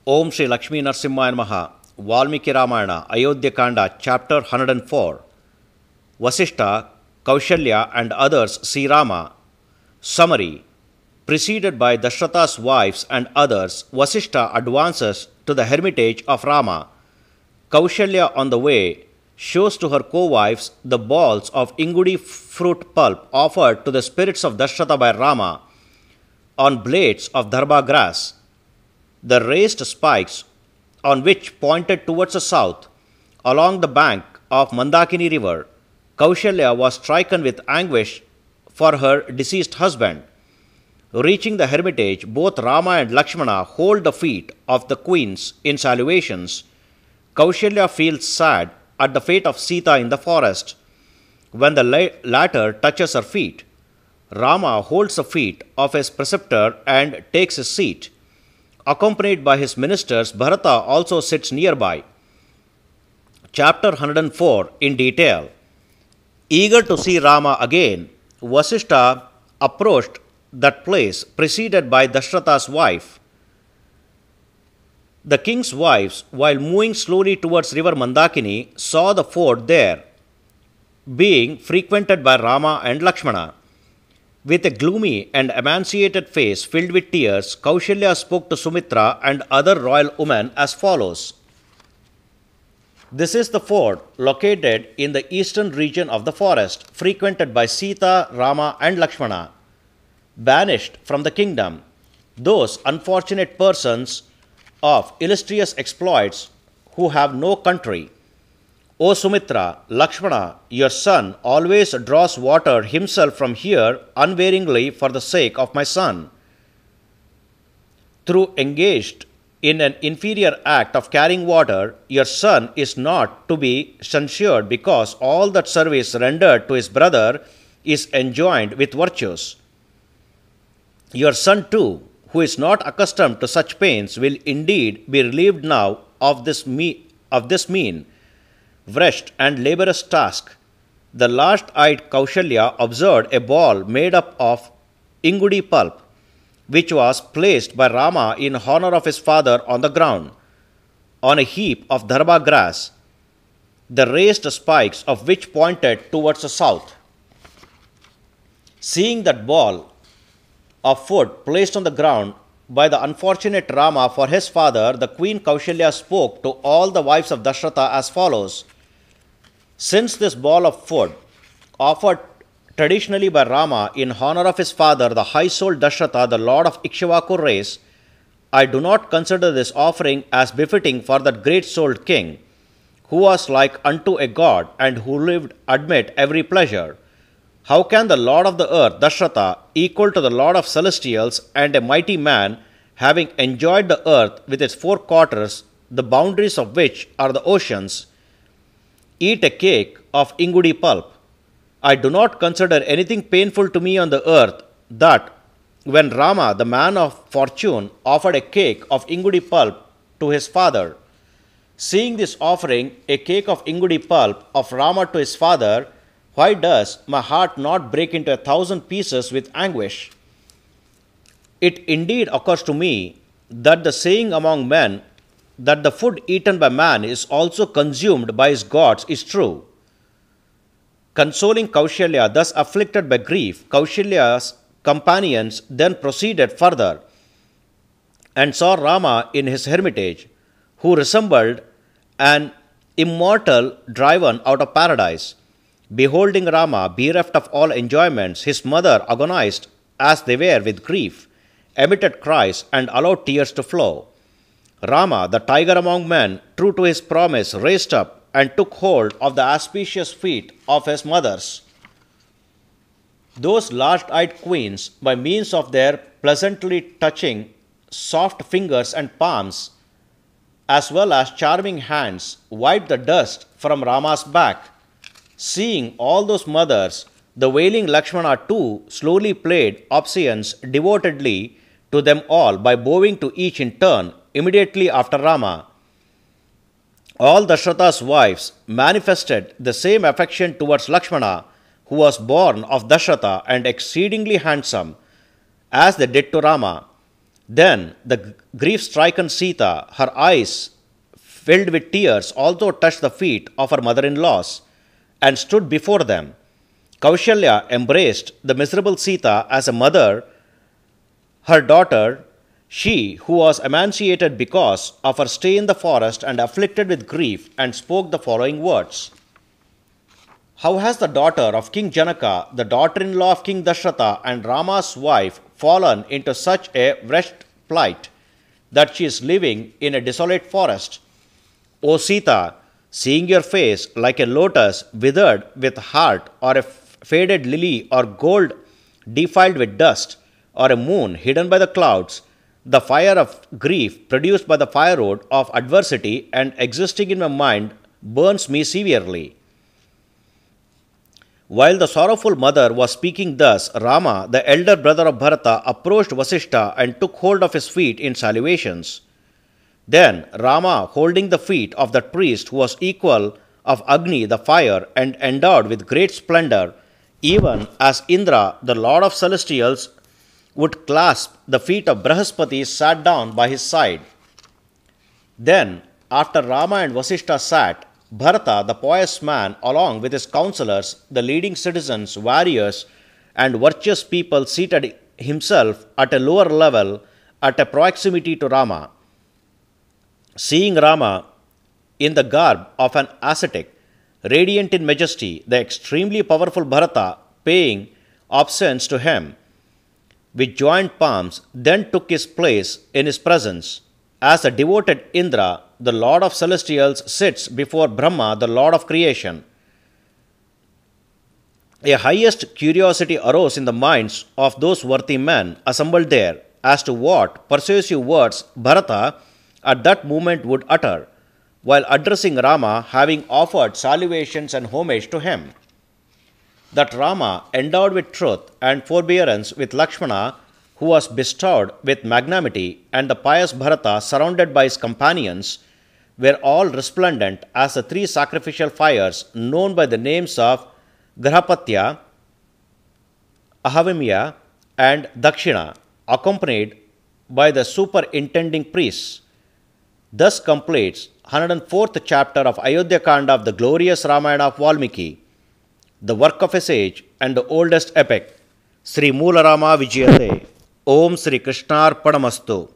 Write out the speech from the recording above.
Om Shri Lakshmi Narsimhaya Namaha. Valmiki Ramayana, Ayodhya Kanda, chapter 104. Vasishta, Kausalya and others see Rama. Summary. Preceded by Dasaratha's wives and others, Vasishta advances to the hermitage of Rama. Kausalya on the way shows to her co-wives the balls of Ingudi fruit pulp offered to the spirits of Dasaratha by Rama on blades of Dabha grass. The raised spikes on which pointed towards the south, along the bank of Mandakini River. Kausalya was stricken with anguish for her deceased husband. Reaching the hermitage, both Rama and Lakshmana hold the feet of the queens in salutations. Kausalya feels sad at the fate of Seetha in the forest. When the latter touches her feet, Rama holds the feet of his preceptor and takes his seat. Accompanied by his ministers, Bharata also sits nearby. Chapter 104 in detail. Eager to see Rama again, Vasishta approached that place, preceded by Dasaratha's wife. The king's wives, while moving slowly towards river Mandakini, saw the ford there being frequented by Rama and Lakshmana. With a gloomy and emaciated face filled with tears, Kausalya spoke to Sumitra and other royal women as follows. This is the ford located in the eastern region of the forest, frequented by Seetha, Rama and Lakshmana. Banished from the kingdom, those unfortunate persons of illustrious exploits who have no country. O Sumitra, Lakshmana, your son, always draws water himself from here unvaryingly for the sake of my son. Through engaged in an inferior act of carrying water, your son is not to be censured because all that service rendered to his brother is enjoined with virtues. Your son too, who is not accustomed to such pains, will indeed be relieved now of this mean, wretched and laborious task. The last-eyed Kausalya observed a ball made up of Ingudi pulp, which was placed by Rama in honor of his father on the ground, on a heap of Dabha grass, the raised spikes of which pointed towards the south. Seeing that ball of food placed on the ground by the unfortunate Rama for his father, the queen Kausalya spoke to all the wives of Dasaratha as follows. Since this ball of food, offered traditionally by Rama in honor of his father, the high-souled Dasaratha, the lord of Ikshvaku race, I do not consider this offering as befitting for that great-souled king, who was like unto a god and who lived amid every pleasure. How can the lord of the earth, Dasaratha, equal to the lord of celestials and a mighty man, having enjoyed the earth with its four quarters, the boundaries of which are the oceans, eat a cake of Ingudi pulp? I do not consider anything painful to me on the earth that when Rama, the man of fortune, offered a cake of Ingudi pulp to his father. Seeing this offering, a cake of Ingudi pulp of Rama to his father, why does my heart not break into 1,000 pieces with anguish? It indeed occurs to me that the saying among men that the food eaten by man is also consumed by his gods is true. Consoling Kausalya, thus afflicted by grief, Kausalya's companions then proceeded further and saw Rama in his hermitage, who resembled an immortal driven out of paradise. Beholding Rama, bereft of all enjoyments, his mother agonized as they were with grief, emitted cries and allowed tears to flow. Rama, the tiger among men, true to his promise, raised up and took hold of the auspicious feet of his mothers. Those large-eyed queens, by means of their pleasantly touching soft fingers and palms, as well as charming hands, wiped the dust from Rama's back. Seeing all those mothers, the wailing Lakshmana too slowly played obeisance devotedly to them all by bowing to each in turn immediately after Rama. All Dasaratha's wives manifested the same affection towards Lakshmana, who was born of Dasaratha and exceedingly handsome, as they did to Rama. Then the grief-stricken Seetha, her eyes filled with tears, also touched the feet of her mother-in-laws and stood before them. Kausalya embraced the miserable Seetha as a mother, her daughter, she who was emaciated because of her stay in the forest and afflicted with grief, and spoke the following words. How has the daughter of King Janaka, the daughter-in-law of King Dasaratha and Rama's wife, fallen into such a wretched plight that she is living in a desolate forest? O Seetha, seeing your face like a lotus withered with heart, or a faded lily, or gold defiled with dust, or a moon hidden by the clouds, the fire of grief produced by the firewood of adversity and existing in my mind burns me severely. While the sorrowful mother was speaking thus, Rama, the elder brother of Bharata, approached Vasishta and took hold of his feet in salutations. Then Rama, holding the feet of that priest who was equal of Agni, the fire, and endowed with great splendor, even as Indra, the lord of celestials, would clasp the feet of Brahaspati, sat down by his side. Then, after Rama and Vasishta sat, Bharata, the pious man, along with his counselors, the leading citizens, warriors, and virtuous people, seated himself at a lower level at a proximity to Rama. Seeing Rama in the garb of an ascetic, radiant in majesty, the extremely powerful Bharata, paying obeisance to him, with joined palms, then took his place in his presence, as the devoted Indra, the lord of celestials, sits before Brahma, the lord of creation. A highest curiosity arose in the minds of those worthy men assembled there as to what persuasive words Bharata at that moment would utter, while addressing Rama, having offered salutations and homage to him. That Rama, endowed with truth and forbearance with Lakshmana, who was bestowed with magnanimity, and the pious Bharata, surrounded by his companions, were all resplendent as the three sacrificial fires known by the names of Grahapatya, Ahavimya, and Dakshina, accompanied by the superintending priests. Thus completes 104th chapter of Ayodhya Kanda of the glorious Ramayana of Valmiki, the work of a sage and the oldest epic. Sri Moola Rama Vijayate. Om Sri Krishnarpanamastu.